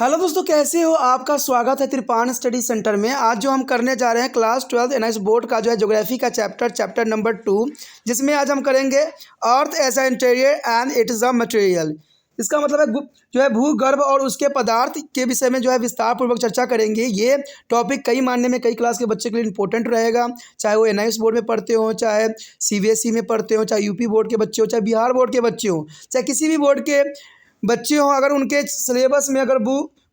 Hello दोस्तों, कैसे हो? आपका स्वागत है त्रिपाण स्टडी सेंटर में। आज जो हम करने जा रहे हैं क्लास 12 एनआईएस बोर्ड का जो है ज्योग्राफी का चैप्टर नंबर 2, जिसमें आज हम करेंगे earth as a interior and it is a material. इसका मतलब है जो है भूगर्भ और उसके पदार्थ के विषय में जो है विस्तार पूर्वक चर्चा करेंगे। ये टॉपिक कई मानने में कई क्लास के बच्चे के लिए इंपॉर्टेंट रहेगा, चाहे वो एनआईएस बोर्ड में पढ़ते हो, चाहे सीबीएसई में पढ़ते हो, चाहे यूपी बोर्ड के बच्चे हो, चाहे बिहार बोर्ड के बच्चे हो, चाहे किसी भी बोर्ड के बच्चे हों। अगर उनके सिलेबस में अगर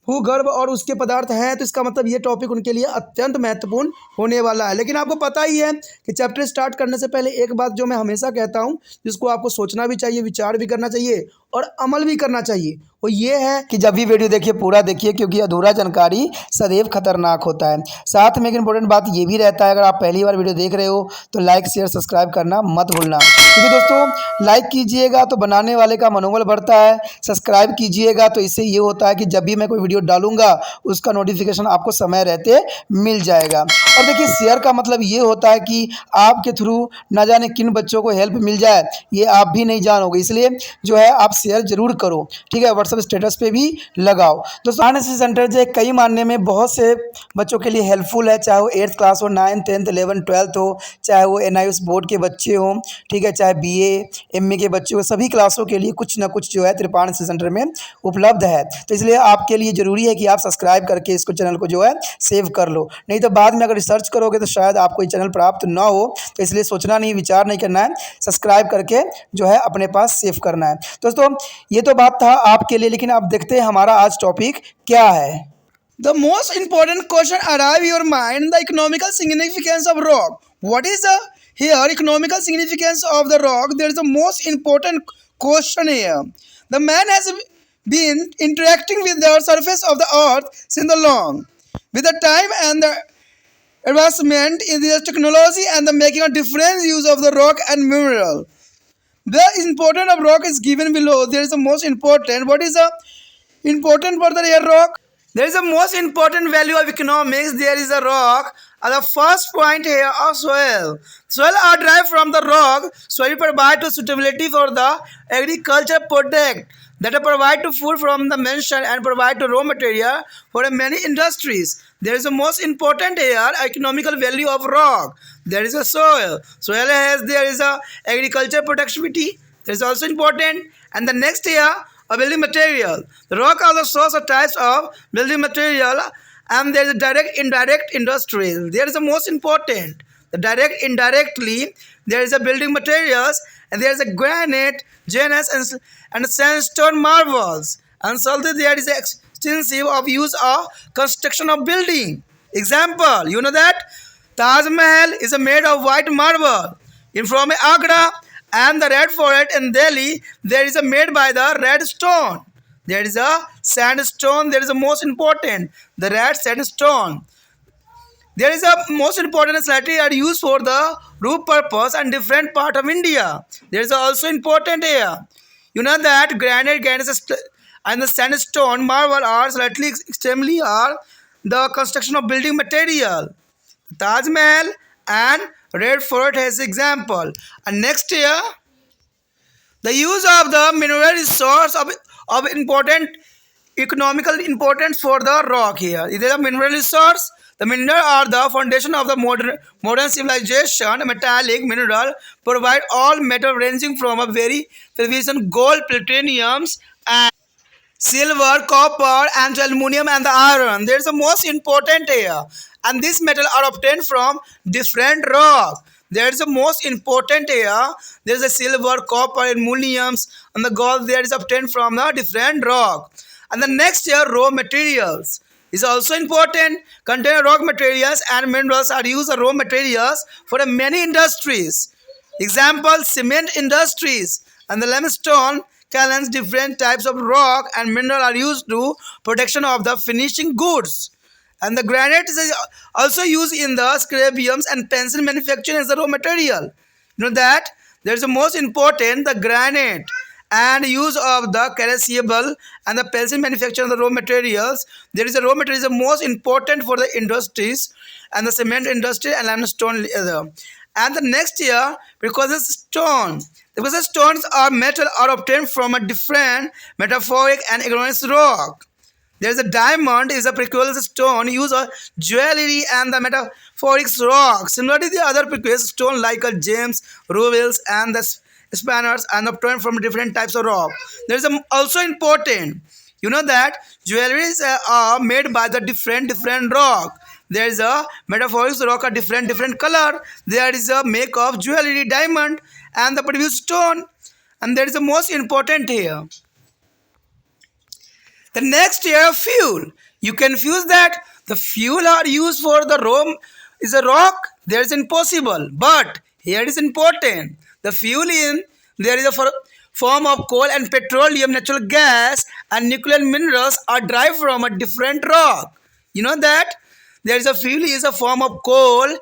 भूगर्भ और उसके पदार्थ हैं तो इसका मतलब ये टॉपिक उनके लिए अत्यंत महत्वपूर्ण होने वाला है। लेकिन आपको पता ही है कि चैप्टर स्टार्ट करने से पहले एक बात जो मैं हमेशा कहता हूँ, जिसको आपको सोचना भी चाहिए, विचार भी करना चाहिए और अमल भी करना चाहिए, वो ये है कि जब भी वीडियो देखिए पूरा देखिए, क्योंकि अधूरा जानकारी सदैव खतरनाक होता है। साथ में एक इंपॉर्टेंट बात ये भी रहता है, अगर आप पहली बार वीडियो देख रहे हो तो लाइक शेयर सब्सक्राइब करना मत भूलना, क्योंकि दोस्तों लाइक कीजिएगा तो बनाने वाले का मनोबल बढ़ता है, सब्सक्राइब कीजिएगा तो इससे ये होता है कि जब भी मैं कोई वीडियो डालूंगा उसका नोटिफिकेशन आपको समय रहते मिल जाएगा। और देखिए शेयर का मतलब ये होता है कि आपके थ्रू ना जाने किन बच्चों को हेल्प मिल जाए, ये आप भी नहीं जानोगे, इसलिए जो है आप शेयर जरूर करो, ठीक है। व्हाट्सएप स्टेटस पे भी लगाओ। दोस्तों एनआईएस सेंटर जो है कई मानने में बहुत से बच्चों के लिए हेल्पफुल है, चाहे वो 8th क्लास हो, 9th 10th 11th 12th हो, चाहे वो एनआईएस बोर्ड के बच्चे हों, ठीक है, चाहे बीए एमए के बच्चे हो, सभी क्लासों के लिए कुछ ना कुछ जो है त्रिपाण सेंटर में उपलब्ध है। तो इसलिए आपके लिए ज़रूरी है कि आप सब्सक्राइब करके इसको चैनल को जो है सेव कर लो, नहीं तो बाद में अगर रिसर्च करोगे तो शायद आपको ये चैनल प्राप्त ना हो। तो इसलिए सोचना नहीं, विचार नहीं करना है, सब्सक्राइब करके जो है अपने पास सेव करना है। दोस्तों ये तो बात था आपके लिए, लेकिन आप देखते हैं हमारा आज टॉपिक क्या है। The most important question arrive your mind: the economical significance of rock. What is the here economical significance of the rock? There is the most important question here. The man has been interacting with the surface of the earth since the long, with the time and the advancement in the technology and the making a different use of the rock and mineral. The importance of rock is given below. There is the most important. What is the important for the rock? There is the most important value of economics. There is a rock. The first point here of soil. Soil are derived from the rock. Soil provide to suitability for the agriculture product that provide to food from the mention and provide to raw material for many industries. There is the most important here economical value of rock. There is a soil. Soil has there is a agriculture productivity. That is also important. And the next here a building material. The rock also shows the types of building material, and there is a direct, indirect industries. There is the most important. The direct, indirectly, there is a building materials, and there is a granite, genus, and sandstone marbles. And so there is extensive of use of construction of building. Example, you know that Taj Mahal is made of white marble. In from Agra, and the red fort in Delhi, there is a made by the red stone. There is a sandstone. There is a most important, the red sandstone. There is a most important slightly are used for the roof purpose and different part of India. There is also important here. You know that granite, and the sandstone marble are slightly extremely are the construction of building material. Taj Mahal and Red Fort has example. And next here, the use of the mineral resource of important economical importance for the rock here. It is a mineral resource. The mineral are the foundation of the modern civilization. Metallic mineral provide all metal ranging from a very precision gold, platinums, and silver, copper, and aluminum and the iron. There is the most important here, and this metal are obtained from different rock. There is the most important here. There is a silver, copper, aluminums, and the gold. There is obtained from the different rock. And the next here, raw materials is also important. Contain rock materials and minerals are used as raw materials for many industries. Example: cement industries and the limestone kilns. Different types of rock and mineral are used to protection of the finishing goods. And the granite is also used in the scribiums and pencil manufacturing as a raw material. You know that there is the most important the granite and use of the crucible and the pencil manufacturing of the raw materials. There is a raw material is the most important for the industries and the cement industry and limestone. And the next year, because the stone, because the stones are metal are obtained from a different metaphoric and ignorance rock. There is a diamond is a precious stone used for jewelry and the metaphoric rock. Similarly, the other precious stone like a gems, rubies, and the spanners and obtained from different types of rock. There is also important. You know that jewelries are made by the different rock. There is a metaphoric rock a different color. There is a make of jewelry, diamond, and the produced stone. And there is the most important here. The next here, fuel. You confuse that the fuel are used for the Rome is a rock. There is impossible, but here it is important. The fuel in there is a form of coal and petroleum, natural gas, and nuclear minerals are derived from a different rock. You know that there is a fuel is a form of coal,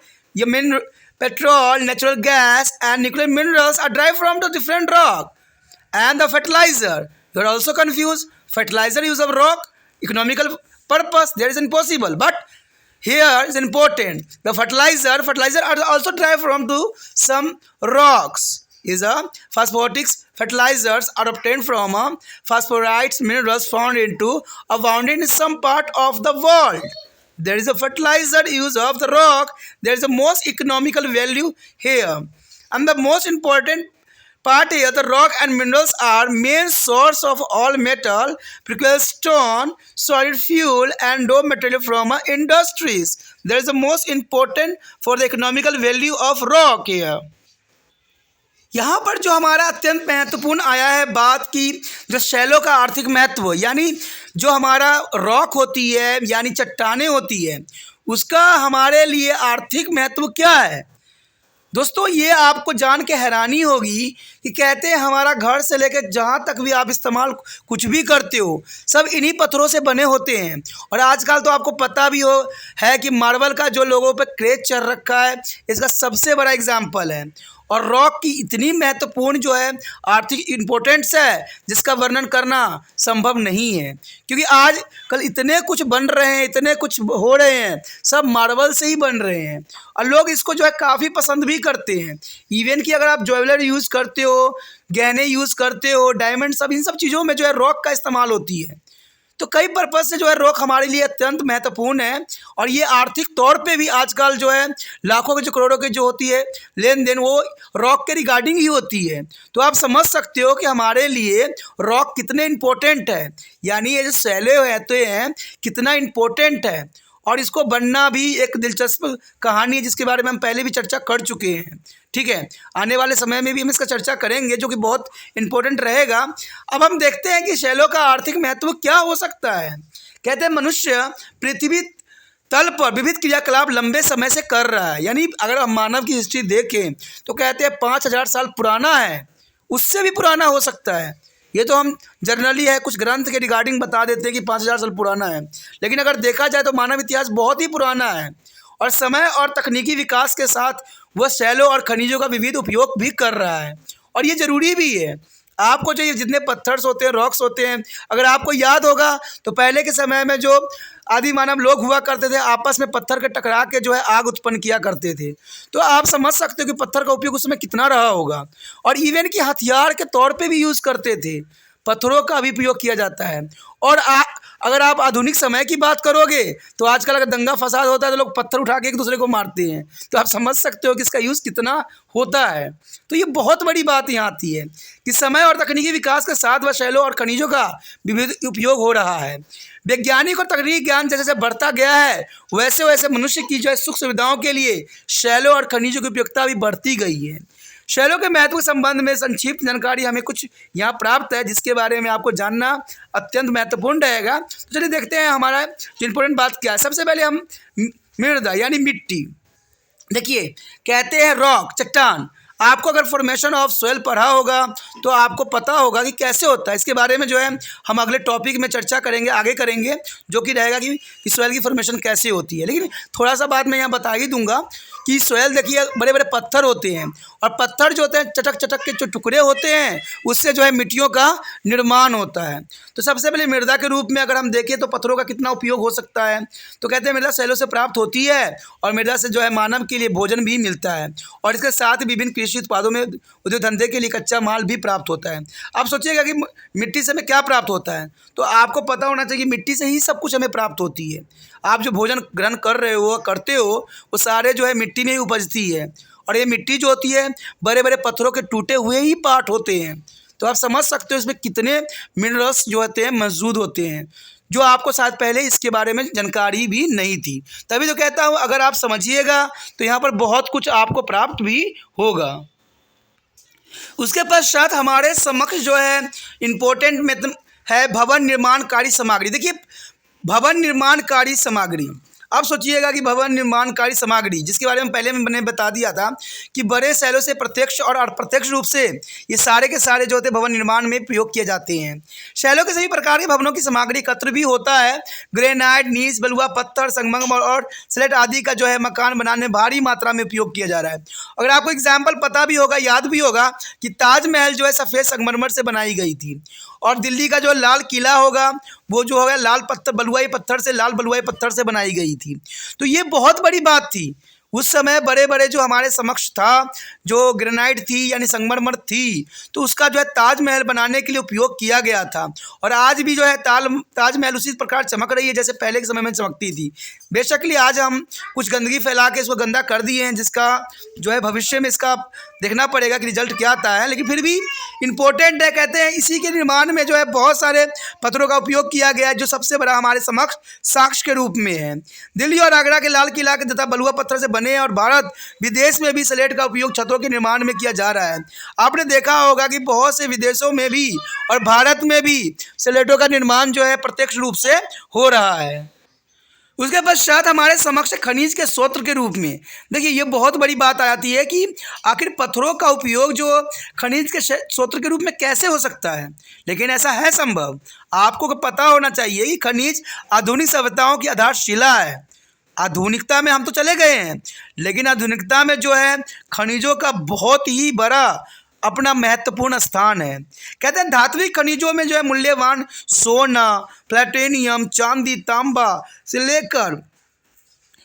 petrol, natural gas, and nuclear minerals are derived from the different rock. And the fertilizer, you are also confused. Fertilizer use of rock, economical purpose, there is impossible, but here is important. The fertilizer are also derived from to some rocks. Is a phosphoric fertilizers are obtained from phosphorites minerals found in some part of the world. There is a fertilizer use of the rock. There is the most economical value here, and the most important part here, the rock and minerals are main source of all metal, precious stone, solid fuel, and raw material from industries. There is the most important for the economical value of rock here. यहाँ पर जो हमारा अत्यंत महत्वपूर्ण आया है बात की जो शैलों का आर्थिक महत्व, यानी जो हमारा रॉक होती है यानी चट्टानें होती है उसका हमारे लिए आर्थिक महत्व क्या है। दोस्तों ये आपको जान के हैरानी होगी कि कहते हैं हमारा घर से लेकर जहाँ तक भी आप इस्तेमाल कुछ भी करते हो सब इन्हीं पत्थरों से बने होते हैं। और आजकल तो आपको पता भी हो है कि मार्बल का जो लोगों पे क्रेज चल रखा है इसका सबसे बड़ा एग्जाम्पल है। और रॉक की इतनी महत्वपूर्ण जो है आर्थिक इम्पोर्टेंस है जिसका वर्णन करना संभव नहीं है, क्योंकि आज कल इतने कुछ बन रहे हैं, इतने कुछ हो रहे हैं, सब मार्बल से ही बन रहे हैं और लोग इसको जो है काफ़ी पसंद भी करते हैं। इवन कि अगर आप ज्वेलरी यूज़ करते हो, गहने यूज़ करते हो, डायमंड, सब इन सब चीज़ों में जो है रॉक का इस्तेमाल होती है। तो कई पर्पज़ से जो है रॉक हमारे लिए अत्यंत महत्वपूर्ण है और ये आर्थिक तौर पे भी आजकल जो है लाखों के जो करोड़ों की जो होती है लेन देन वो रॉक के रिगार्डिंग ही होती है। तो आप समझ सकते हो कि हमारे लिए रॉक कितने इम्पोर्टेंट है, यानी ये जो शैले होते हैं कितना इम्पोर्टेंट है। और इसको बनना भी एक दिलचस्प कहानी है जिसके बारे में हम पहले भी चर्चा कर चुके हैं। ठीक है, आने वाले समय में भी हम इसका चर्चा करेंगे जो कि बहुत इम्पोर्टेंट रहेगा। अब हम देखते हैं कि शैलों का आर्थिक महत्व क्या हो सकता है। कहते हैं मनुष्य पृथ्वी तल पर विविध क्रियाकलाप लंबे समय से कर रहा है, यानी अगर हम मानव की हिस्ट्री देखें तो कहते हैं 5000 साल पुराना है, उससे भी पुराना हो सकता है। ये तो हम जर्नली है कुछ ग्रंथ के रिगार्डिंग बता देते हैं कि 5000 साल पुराना है, लेकिन अगर देखा जाए तो मानव इतिहास बहुत ही पुराना है और समय और तकनीकी विकास के साथ वह शैलों और खनिजों का विविध उपयोग भी कर रहा है और ये ज़रूरी भी है। आपको जो ये जितने पत्थर्स होते हैं, रॉक्स होते हैं, अगर आपको याद होगा तो पहले के समय में जो आदि मानव लोग हुआ करते थे आपस में पत्थर के टकरा के जो है आग उत्पन्न किया करते थे। तो आप समझ सकते हो कि पत्थर का उपयोग उसमें कितना रहा होगा। और इवन कि हथियार के तौर पे भी यूज़ करते थे, पत्थरों का भी उपयोग किया जाता है। और अगर आप आधुनिक समय की बात करोगे तो आजकल अगर दंगा फसाद होता है तो लोग पत्थर उठा के एक दूसरे को मारते हैं। तो आप समझ सकते हो कि इसका यूज़ कितना होता है। तो ये बहुत बड़ी बात यहाँ आती है कि समय और तकनीकी विकास के साथ वह शैलों और खनिजों का विविध उपयोग हो रहा है। वैज्ञानिक और तकनीकी ज्ञान जैसे जैसे बढ़ता गया है वैसे वैसे मनुष्य की जो है सुख सुविधाओं के लिए शैलों और खनिजों की उपयोगिता भी बढ़ती गई है। शैलों के महत्व के संबंध में संक्षिप्त जानकारी हमें कुछ यहाँ प्राप्त है जिसके बारे में आपको जानना अत्यंत महत्वपूर्ण रहेगा। तो चलिए देखते हैं हमारा इम्पोर्टेंट बात क्या है। सबसे पहले हम मृदा यानी मिट्टी। देखिए कहते हैं रॉक चट्टान, आपको अगर फॉर्मेशन ऑफ सोयल पढ़ा होगा तो आपको पता होगा कि कैसे होता है। इसके बारे में जो है हम अगले टॉपिक में चर्चा करेंगे, आगे करेंगे, जो कि रहेगा कि सोयल की फॉर्मेशन कैसे होती है। लेकिन थोड़ा सा बात मैं यहाँ बता ही दूंगा कि सोयल देखिए बड़े बड़े पत्थर होते हैं, और पत्थर जो होते हैं चटक चटक के जो टुकड़े होते हैं उससे जो है मिट्टियों का निर्माण होता है। तो सबसे पहले मृदा के रूप में अगर हम देखें तो पत्थरों का कितना उपयोग हो सकता है, तो कहते हैं मृदा शैलों से प्राप्त होती है, और मृदा से जो है मानव के लिए भोजन भी मिलता है, और इसके साथ ही विभिन्न कृषि उत्पादों में उद्योग धंधे के लिए कच्चा माल भी प्राप्त होता है। आप सोचिएगा कि मिट्टी से हमें क्या प्राप्त होता है, तो आपको पता होना चाहिए कि मिट्टी से ही सब कुछ हमें प्राप्त होती है। आप जो भोजन ग्रहण कर रहे हो करते हो वो सारे जो है मिट्टी में ही उपजती है, और ये मिट्टी जो होती है बड़े बड़े पत्थरों के टूटे हुए ही पार्ट होते हैं। तो आप समझ सकते हो इसमें कितने मिनरल्स जो होते हैं मौजूद होते हैं, जो आपको शायद पहले इसके बारे में जानकारी भी नहीं थी। तभी तो कहता हूँ अगर आप समझिएगा तो यहाँ पर बहुत कुछ आपको प्राप्त भी होगा। उसके पश्चात हमारे समक्ष जो है इम्पोर्टेंट में है भवन निर्माणकारी सामग्री। देखिए भवन निर्माणकारी सामग्री, अब सोचिएगा कि भवन निर्माणकारी सामग्री जिसके बारे में पहले मैंने बता दिया था कि बड़े शैलों से प्रत्यक्ष और अप्रत्यक्ष रूप से ये सारे के सारे जो होते हैं भवन निर्माण में प्रयोग किए जाते हैं। शैलों के सभी प्रकार के भवनों की सामग्री एकत्र भी होता है। ग्रेनाइट, नीस, बलुआ पत्थर, संगमरमर और स्लेट आदि का जो है मकान बनाने में भारी मात्रा में उपयोग किया जा रहा है। अगर आपको एग्जाम्पल पता भी होगा, याद भी होगा कि ताजमहल जो है सफ़ेद संगमरमर से बनाई गई थी, और दिल्ली का जो लाल किला होगा वो जो होगा लाल पत्थर बलुआई पत्थर से लाल बलुआई पत्थर से बनाई गई थी। तो ये बहुत बड़ी बात थी उस समय। बड़े बड़े जो हमारे समक्ष था जो ग्रेनाइट थी यानी संगमरमर थी, तो उसका जो है ताजमहल बनाने के लिए उपयोग किया गया था, और आज भी जो है ताजमहल उसी प्रकार चमक रही है जैसे पहले के समय में चमकती थी। बेशकली आज हम कुछ गंदगी फैला के इसको गंदा कर दिए हैं, जिसका जो है भविष्य में इसका देखना पड़ेगा कि रिजल्ट क्या आता है, लेकिन फिर भी इम्पोर्टेंट है। कहते हैं इसी के निर्माण में जो है बहुत सारे पत्थरों का उपयोग किया गया है, जो सबसे बड़ा हमारे समक्ष साक्ष्य के रूप में है। दिल्ली और आगरा के लाल किला के तथा बलुआ पत्थर से बने, और भारत विदेश में भी स्लेट का उपयोग छतों के निर्माण में किया जा रहा है। आपने देखा होगा कि बहुत से विदेशों में भी और भारत में भी स्लेटों का निर्माण जो है प्रत्यक्ष रूप से हो रहा है। उसके पश्चात हमारे समक्ष खनिज के स्रोत के रूप में, देखिए ये बहुत बड़ी बात आ जाती है कि आखिर पत्थरों का उपयोग जो खनिज के स्रोत के रूप में कैसे हो सकता है, लेकिन ऐसा है संभव। आपको पता होना चाहिए कि खनिज आधुनिक सभ्यताओं की आधारशिला है। आधुनिकता में हम तो चले गए हैं, लेकिन आधुनिकता में जो है खनिजों का बहुत ही बड़ा अपना महत्वपूर्ण स्थान है। कहते हैं धात्विक खनिजों में जो है मूल्यवान सोना, प्लेटिनियम, चांदी, तांबा से लेकर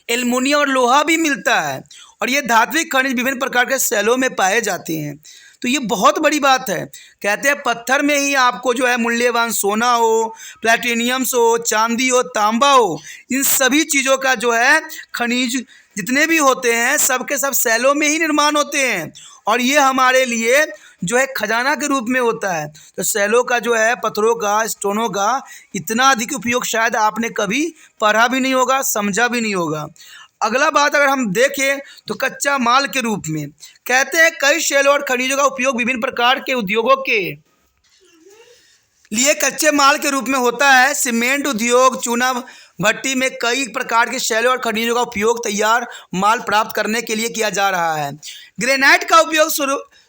एल्युमिनियम और लोहा भी मिलता है, और ये धात्विक खनिज विभिन्न प्रकार के शैलों में पाए जाते हैं। तो ये बहुत बड़ी बात है। कहते हैं पत्थर में ही आपको जो है मूल्यवान सोना हो, प्लेटिनियम हो, चांदी हो, तांबा हो, इन सभी चीज़ों का जो है खनिज जितने भी होते हैं सबके सब शैलों में ही निर्माण होते हैं, और ये हमारे लिए जो है खजाना के रूप में होता है। तो शैलों का जो है पत्थरों का, स्टोनों का इतना अधिक उपयोग शायद आपने कभी पढ़ा भी नहीं होगा, समझा भी नहीं होगा। अगला बात अगर हम देखें तो कच्चा माल के रूप में, कहते हैं कई शैलों और खनिजों का उपयोग विभिन्न प्रकार के उद्योगों के लिए कच्चे माल के रूप में होता है। सीमेंट उद्योग, चूना भट्टी में कई प्रकार के शैलों और खनिजों का उपयोग तैयार माल प्राप्त करने के लिए किया जा रहा है। ग्रेनाइट का उपयोग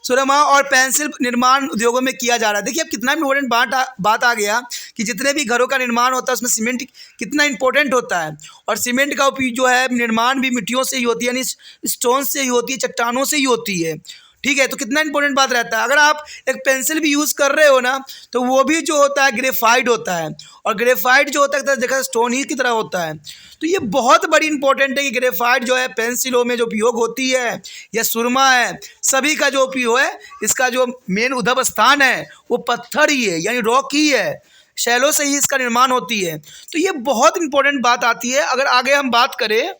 सुरमा और पेंसिल निर्माण उद्योगों में किया जा रहा है। देखिए अब कितना इम्पोर्टेंट बात आ गया कि जितने भी घरों का निर्माण होता है उसमें सीमेंट कितना इम्पोर्टेंट होता है, और सीमेंट का उपयोग जो है निर्माण भी मिट्टियों से ही होती है, यानी स्टोन से ही होती है, चट्टानों से ही होती है। ठीक है, तो कितना इंपॉर्टेंट बात रहता है। अगर आप एक पेंसिल भी यूज़ कर रहे हो ना, तो वो भी जो होता है ग्रेफाइट होता है, और ग्रेफाइट जो होता है देखा स्टोन ही की तरह होता है। तो ये बहुत बड़ी इंपॉर्टेंट है कि ग्रेफाइट जो है पेंसिलों में जो उपयोग होती है, या सुरमा है, सभी का जो उपयोग है, इसका जो मेन उद्भव स्थान है वो पत्थर ही है, यानी रॉक ही है, शैलों से ही इसका निर्माण होती है। तो ये बहुत इंपॉर्टेंट बात आती है। अगर आगे हम बात करें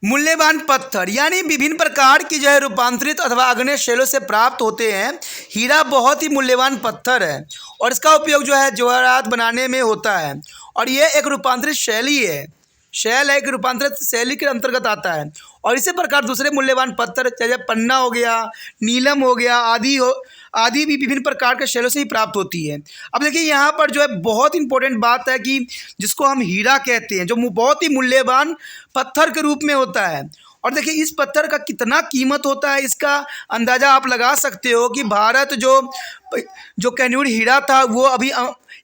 मूल्यवान पत्थर, यानी विभिन्न प्रकार की जो है रूपांतरित अथवा अग्नेय शैलों से प्राप्त होते हैं। हीरा बहुत ही मूल्यवान पत्थर है, और इसका उपयोग जो है जवाहरात बनाने में होता है, और ये एक रूपांतरित शैली है। शैल एक रूपांतरित शैली के अंतर्गत आता है, और इसी प्रकार दूसरे मूल्यवान पत्थर जैसे पन्ना हो गया, नीलम हो गया, आदि भी विभिन्न प्रकार के शैलों से ही प्राप्त होती है। अब देखिए यहाँ पर जो है बहुत इंपॉर्टेंट बात है कि जिसको हम हीरा कहते हैं, जो बहुत ही मूल्यवान पत्थर के रूप में होता है। और देखिए इस पत्थर का कितना कीमत होता है, इसका अंदाज़ा आप लगा सकते हो कि भारत जो कैन्यूर हीरा था वो अभी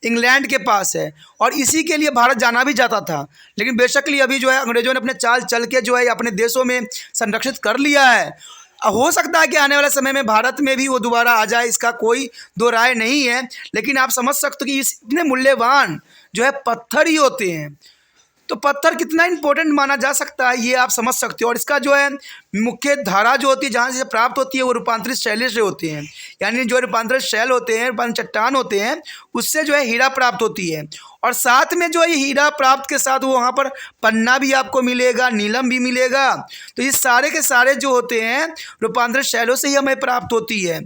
इंग्लैंड के पास है और इसी के लिए भारत जाना भी जाता था। लेकिन बेशकली अभी जो है अंग्रेज़ों ने अपने चाल चल के जो है अपने देशों में संरक्षित कर लिया है। हो सकता है कि आने वाले समय में भारत में भी वो दोबारा आ जाए, इसका कोई दो राय नहीं है। लेकिन आप समझ सकते हो कि इतने मूल्यवान जो है पत्थर ही होते हैं, तो पत्थर कितना इंपॉर्टेंट माना जा सकता है ये आप समझ सकते हो। और इसका जो है मुख्य धारा जो होती है जहाँ से प्राप्त होती है वो रूपांतरित शैलें से होते हैं, यानी जो रूपांतरित शैल होते हैं, रूपांतरित चट्टान होते हैं, उससे जो है हीरा प्राप्त होती है। और साथ में जो है ये हीरा प्राप्त के साथ वो वहाँ पर पन्ना भी आपको मिलेगा, नीलम भी मिलेगा। तो ये सारे के सारे जो होते हैं रूपांतरित शैलों से ही हमें प्राप्त होती है,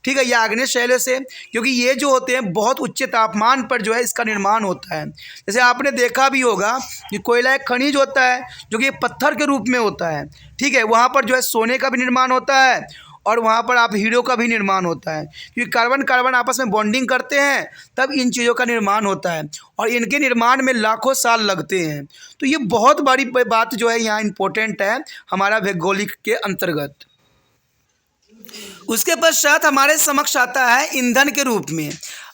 ठीक है, या आग्नेय शैलों से, क्योंकि ये जो होते हैं बहुत उच्च तापमान पर जो है इसका निर्माण होता है। जैसे आपने देखा भी होगा कि कोयला एक खनिज होता है जो कि पत्थर के रूप में होता है, ठीक है, वहाँ पर जो है सोने का भी निर्माण होता है और वहाँ पर आप हीरो का भी निर्माण होता है, क्योंकि कार्बन कार्बन आपस में बॉन्डिंग करते हैं तब इन चीज़ों का निर्माण होता है और इनके निर्माण में लाखों साल लगते हैं। तो ये बहुत बड़ी बात जो है यहाँ इम्पोर्टेंट है हमारा भौगोलिक के अंतर्गत। उसके पश्चात हमारे समक्ष आता है ईंधन के रूप में।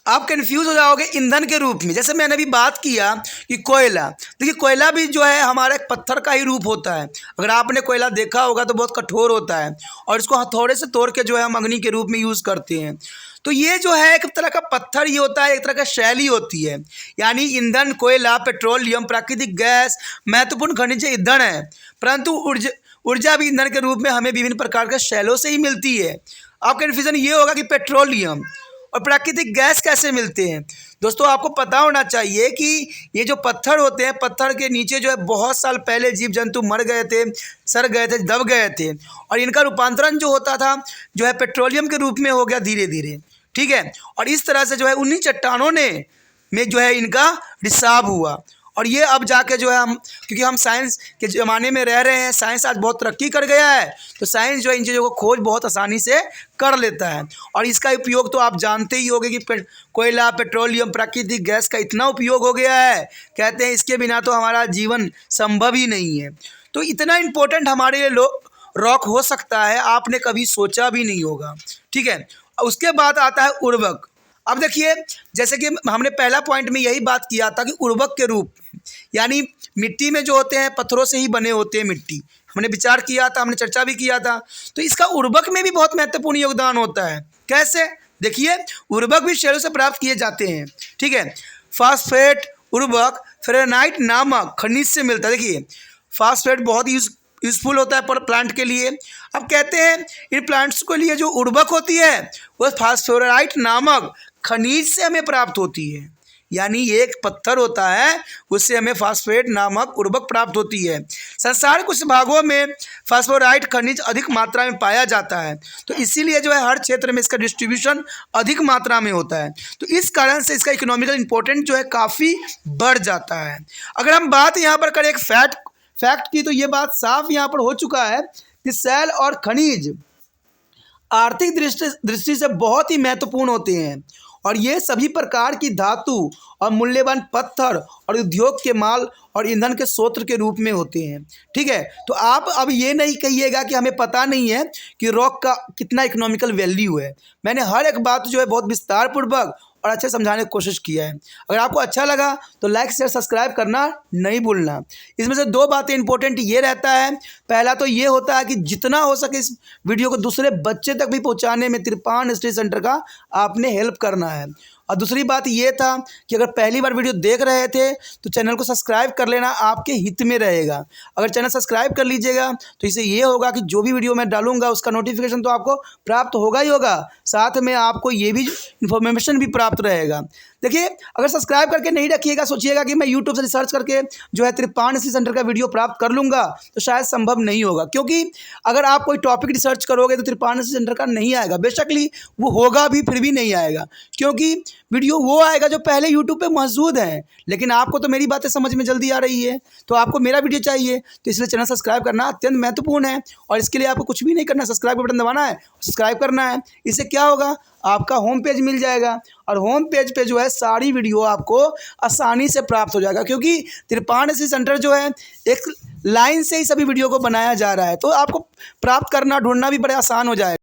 आप कंफ्यूज हो जाओगे ईंधन के रूप में। जैसे मैंने अभी बात किया कि कोयला, देखिए कोयला भी जो है हमारा एक पत्थर का ही रूप होता है। अगर आपने कोयला देखा होगा तो बहुत कठोर होता है और इसको हथौड़े से तोड़ के जो है हम अग्नि के रूप में यूज़ करते हैं। तो ये जो है एक तरह का पत्थर ही होता है, एक तरह का शैली होती है। यानी ईंधन, कोयला, पेट्रोलियम, प्राकृतिक गैस महत्वपूर्ण खनिज ईंधन है, परंतु ऊर्जा भी ईंधन के रूप में हमें विभिन्न प्रकार के शैलों से ही मिलती है। आपका कन्फ्यूजन ये होगा कि पेट्रोलियम और प्राकृतिक गैस कैसे मिलते हैं। दोस्तों आपको पता होना चाहिए कि ये जो पत्थर होते हैं, पत्थर के नीचे जो है बहुत साल पहले जीव जंतु मर गए थे, सड़ गए थे, दब गए थे और इनका रूपांतरण जो होता था जो है पेट्रोलियम के रूप में हो गया धीरे धीरे, ठीक है। और इस तरह से जो है उन्हीं चट्टानों में जो है इनका रिसाव हुआ और ये अब जाके जो है हम, क्योंकि हम साइंस के ज़माने में रह रहे हैं, साइंस आज बहुत तरक्की कर गया है, तो साइंस जो है इन चीज़ों को खोज बहुत आसानी से कर लेता है। और इसका उपयोग तो आप जानते ही होंगे कि कोयला, पेट्रोलियम, प्राकृतिक गैस का इतना उपयोग हो गया है, कहते हैं इसके बिना तो हमारा जीवन संभव ही नहीं है। तो इतना इम्पोर्टेंट हमारे लिए रॉक हो सकता है, आपने कभी सोचा भी नहीं होगा, ठीक है। उसके बाद आता है उर्वरक। अब देखिए जैसे कि हमने पहला पॉइंट में यही बात किया था कि उर्वरक के रूप में, यानी मिट्टी में जो होते हैं पत्थरों से ही बने होते हैं मिट्टी, हमने विचार किया था, हमने चर्चा भी किया था। तो इसका उर्वरक में भी बहुत महत्वपूर्ण योगदान होता है। कैसे? देखिए उर्वरक भी शैलों से प्राप्त किए जाते हैं, ठीक है। फास्फेट उर्वरक फेरेनाइट नामक खनिज से मिलता है। देखिए फास्फेट बहुत यूज़फुल होता है पर प्लांट के लिए। अब कहते हैं इन प्लांट्स के लिए जो उर्वरक होती है वो फास्फोराइट नामक खनिज से हमें प्राप्त होती है। यानी एक पत्थर होता है उससे हमें फास्फेट नामक उर्वरक प्राप्त होती है। संसार के कुछ भागों में फास्फोराइट खनिज अधिक मात्रा में पाया जाता है, तो इसीलिए जो है हर क्षेत्र में इसका डिस्ट्रीब्यूशन अधिक मात्रा में होता है। तो इस कारण से इसका इकोनॉमिकल इम्पोर्टेंस जो है काफ़ी बढ़ जाता है। अगर हम बात यहाँ पर करें एक फैक्ट की, तो ये बात साफ यहाँ पर हो चुका है कि शैल और खनिज आर्थिक दृष्टि से बहुत ही महत्वपूर्ण होते हैं और ये सभी प्रकार की धातु और मूल्यवान पत्थर और उद्योग के माल और ईंधन के स्रोत के रूप में होते हैं, ठीक है। तो आप अब ये नहीं कहिएगा कि हमें पता नहीं है कि रॉक का कितना इकोनॉमिकल वैल्यू है। मैंने हर एक बात जो है बहुत विस्तार पूर्वक और अच्छे समझाने की कोशिश किया है। अगर आपको अच्छा लगा तो लाइक शेयर सब्सक्राइब करना नहीं भूलना। इसमें से दो बातें इंपॉर्टेंट ये रहता है, पहला तो ये होता है कि जितना हो सके इस वीडियो को दूसरे बच्चे तक भी पहुंचाने में तिरपान स्टडी सेंटर का आपने हेल्प करना है। और दूसरी बात ये था कि अगर पहली बार वीडियो देख रहे थे तो चैनल को सब्सक्राइब कर लेना, आपके हित में रहेगा। अगर चैनल सब्सक्राइब कर लीजिएगा तो इससे ये होगा कि जो भी वीडियो मैं डालूंगा उसका नोटिफिकेशन तो आपको प्राप्त होगा ही होगा, साथ में आपको ये भी इन्फॉर्मेशन भी प्राप्त रहेगा। देखिए अगर सब्सक्राइब करके नहीं रखिएगा, सोचिएगा कि मैं यूट्यूब से रिसर्च करके जो है तिरपान स्टडी सेंटर का वीडियो प्राप्त कर लूँगा, तो शायद संभव नहीं होगा। क्योंकि अगर आप कोई टॉपिक रिसर्च करोगे तो तिरपान स्टडी सेंटर का नहीं आएगा, बेशकली वो होगा भी फिर भी नहीं आएगा, क्योंकि वीडियो वो आएगा जो पहले यूट्यूब पे मौजूद है। लेकिन आपको तो मेरी बातें समझ में जल्दी आ रही है, तो आपको मेरा वीडियो चाहिए, तो इसलिए चैनल सब्सक्राइब करना अत्यंत महत्वपूर्ण है। और इसके लिए आपको कुछ भी नहीं करना, सब्सक्राइब का बटन दबाना है, सब्सक्राइब करना है। इससे क्या होगा, आपका होम पेज मिल जाएगा और होम पेज पे जो है सारी वीडियो आपको आसानी से प्राप्त हो जाएगा, क्योंकि तिरपान स्टडी सेंटर जो है एक लाइन से ही सभी वीडियो को बनाया जा रहा है, तो आपको प्राप्त करना ढूंढना भी बड़े आसान हो जाएगा।